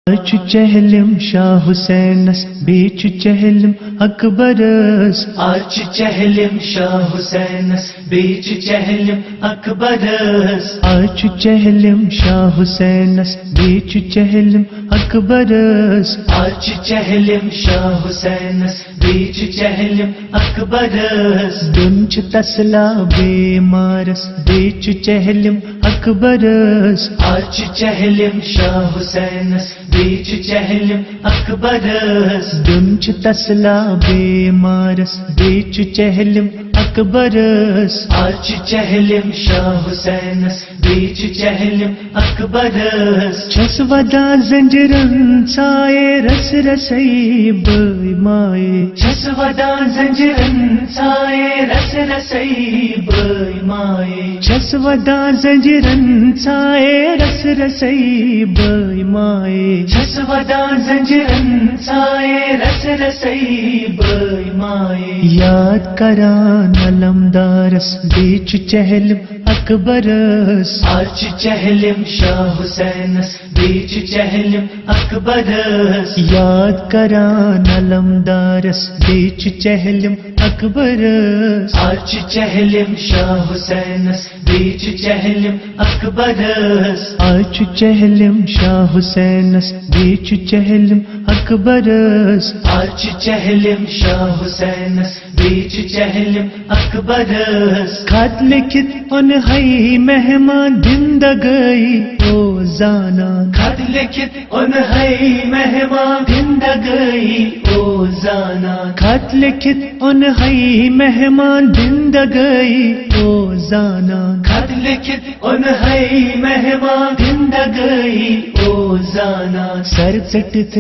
آچ چہلم شاہ حسینس بیچ چہلم اکبرس آچ چہلم شاہ حسینس بیچ چہلم اکبرس آچ چہلم شاہ حسینس بیچ چہلم اکبرس آچ چہلم شاہ حسینس بیچ چہلم اکبرس دنچ تسلا بیمارس بیچ چہلم اکبرس آچ چہلم شاہ حسینس بیچ چہلم اکبرس دنچ تسلا بیمارس بیچ چہلم اکبرس آچ چہلم شاہ حسینس بیچ چہلم اکبرس چھس ودا زنجرن سائے رس رسائی بے مائے چھس ودا زنجرن سائے رس رسائی بے مائے چھس ودا زنجرن سائے رس رسائی بے مائے چھس ودا زنجرن سائے رس رسائی بے مائے یاد کران علمدارس بیچ چہلم اکبرس آچ چہلم شاہ حسینس بیچ چہلم اکبرس یاد کران علمدارس بیچ چہلم اکبرس آچ چہلم شاہ حسینس بیچ چہلم اکبرس آچ چہلم شاہ حسینس بیچ چہلم اکبرس آچ چہلم شاہ حسینس بیچ چہلم اکبرس خط لکھت ان ہی مہمان زندگی او زانا خط لکھت ان ہے مہمان زندگی او زانا خط لکھت ان ہی مہمان زندگی او زانا خط لکھت ان ہے مہمان زندگی او زانا سر ژٹت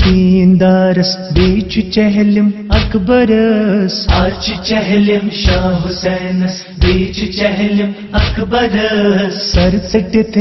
دیندارس بیچ چہلم اکبرس آچ چہلم شاہ حسینس بیچ چہلم اکبرس سر ژٹت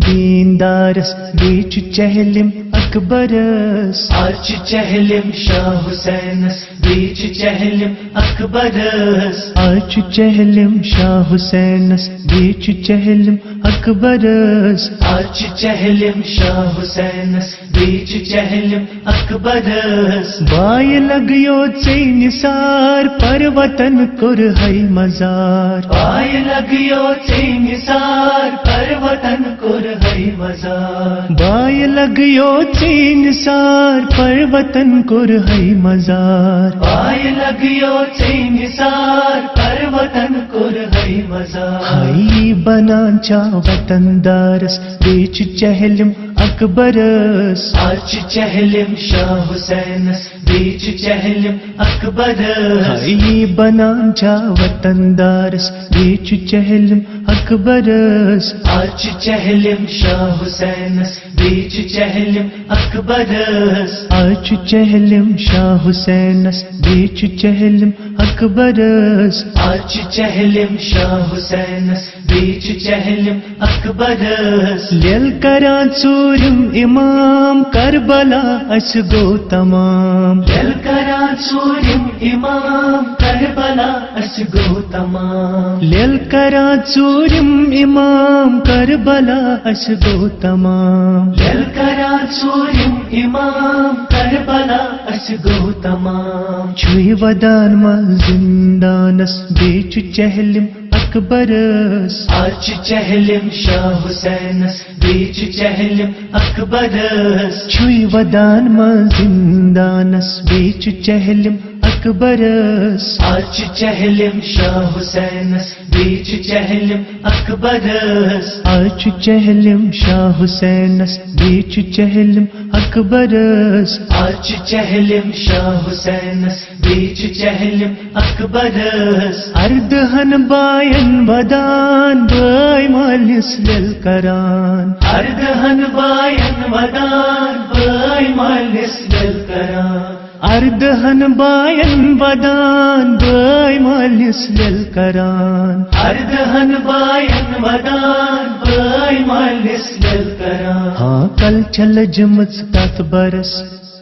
دیندارس بیچ چہلم اکبرس آچ چہلم شاہ حسینس بیچ چہلم اکبرس آچ چہلم شاہ حسینس بیچ چہلم اکبرس آچ چہلم شاہ حسینس بیچ چہلم اکبرس بائے لگیو ژے نثار پر وطن کور ہے مزار پائے لگیو ژے نثار پر وطن کور ہے مزار بائے لگیو ژے نثار پر وطن کور ہے مزار پائے لگیو ژے نثار پر وطن کور ہے مزار ہائی بنان چا وطن دارس بیچ چہلم اکبرس آچ چہلم شاہ حسینس بیچ چہلم اکبرس ہائی بنان چا وطن دارس بیچ چہلم اکبرس آچ چہلم شاہ حسینس بیچ چہلم اکبرس آچ چہلم شاہ حسینس بیچ چہلم اکبرس آچ چہلم شاہ حسینس بیچ چہلم اکبرس لیل کران ژوٗرِم امام کربلا اس گو تمام دل کران ژوٗرِم امام کربلا اس گو تمام لیل کران ژوٗرِم امام کربلا اس گو تمام دل کران ژوٗرِم امام کربلا اس گو تمام چھُے ودان منٛز زندانس بیچ چہلم اکبرس آچ چہلم شاہ حسینس بیچ چہلم اکبرس چھُے ودان منٛز زندانس بیچ چہلم اکبرس آچ چہلم شاہ حسینس بیچ چہلم اکبرس آچ چہلم شاہ حسینس بیچ چہلم اکبرس آچ چہلم شاہ حسینس بیچ چہلم اکبرس اردہن بائن ودان بٲے مٲلِس لیل کران اردہن بائن ودان بٲے مٲلِس لیل کران اردہن بائن ودان بٲے مٲلِس لیل کران اردہن بائن ودان بٲے مٲلِس لیل کران ہاں کل چھل جمژ تتھ برس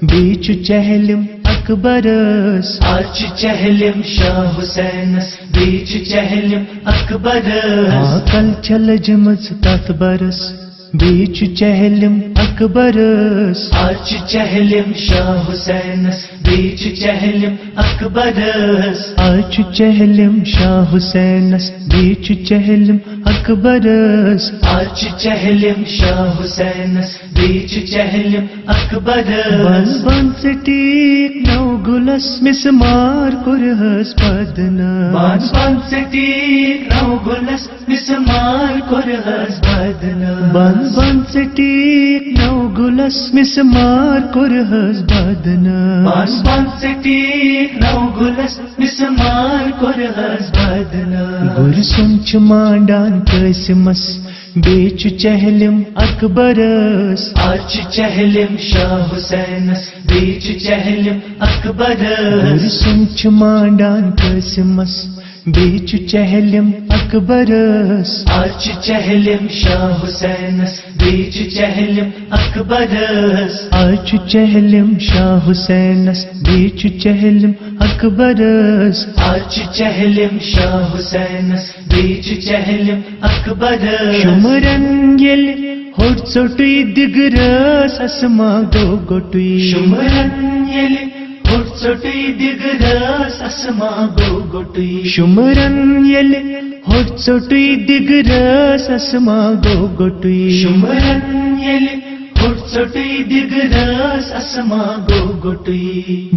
بیچ چہلم اکبرس آچ چہلم شاہ حسینس بیچ چہلم اکبرس کل چھل جمژ تتھ برس بیچ چہلم اکبرس آج چہلم شاہ حسینس بیچ چہلم اکبرس آج چہلم شاہ حسینس بیچ چہلم اکبرس آج چہلم شاہ حسینس بیچ چہلم اکبرس بن سٹیک نو گلس مسمار کرہس بدنا بان سٹیک نو گلس مسمار کرہس بدنا بن سٹیک نو گلس مسمار کرہس بدنا بان سٹیک نو گلس مسمار کرہس بدنا گرسم چھ مانڈان قاسمس بیچ چہلم اکبرس آج چہلم شاہ حسینس بیچ چہلم اکبرس گرسم چھ مانڈان قاسمس بیچ چہلم اکبرس آج چہلم شاہ حسینس بیچ چہلم اکبرس آج چہلم شاہ حسینس بیچ چہلم اکبرس آج چہلم شاہ حسینس بیچ چہلم اکبرس شمرن یل ہوٹ ژوٹُے دِگرس اسما گو گوٹُے شمرن یل ہوٹ ژوٹُے دِگرس اسما گو گوٹُے شمرن یل ہوٹ ژوٹُے دِگرس اسما گو گوٹُے شمرن یل ہوٹ ژوٹُے دِگرس اسما گو گوٹُے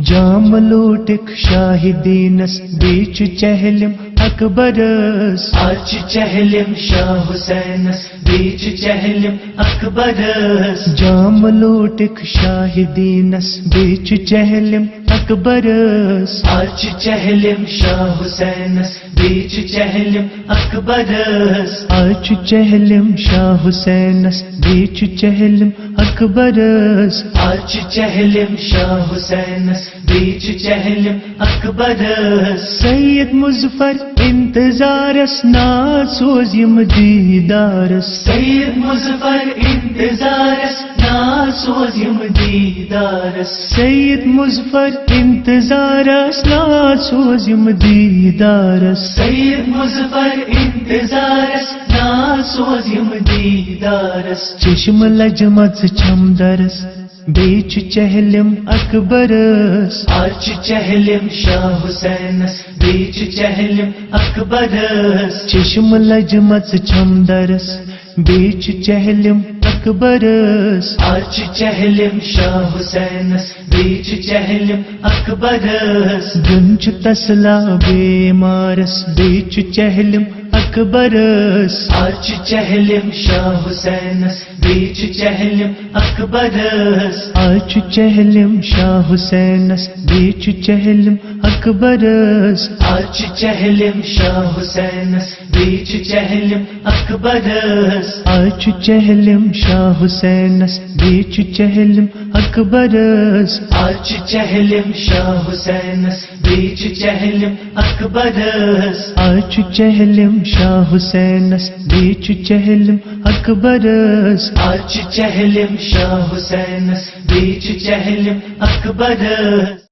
جام لوٹک شاہدینس بیچ چہلم اکبرس آج چہلم شاہ حسینس بیچ چہلم اکبرس جام لوٹک شاہدینس بیچ چہلم اکبرس آج چہلم شاہ حسینس بیچ چہلم اکبرس آج چہلم شاہ حسینس بیچ چہلم اکبرس آج چہلم شاہ حسینس بیچ چہلم اکبرس سید مظفر انتظارس نا سوزیم دیدارس سید مظفر انتظارس نا سوزیم دیدارس سید مظفر انتظارس نا سوزیم دیدارس سید مظفر انتظارس نا سوزیم دیدارس چشم لجمت چھمدرس بیچ چہلم اکبرس آج چہلم شاہ حسینس بیچ چہلم اکبرس چشم لجمت چھمدرس بیچ چہلم اکبرس آج چہلم شاہ حسینس بیچ چہلم اکبرس گنچ تسلا بیمارس بیچ چہلم اکبرس آج چہلم شاہ حسینس بیچ چہلم اکبرس آج چہلم شاہ حسینس بیچ چہلم اکبرس آج چہلم شاہ حسینس بیچ چہلم اکبرس آج چہلم شاہ حسینس بیچ چہلم اکبرس آج چہلم شاہ حسینس بیچ چہلم اکبرس آج چہلم شاہ حسینس بیچ چہلم اکبرس آج چہلم شاہ حسینس بیچ چہلم اکبرس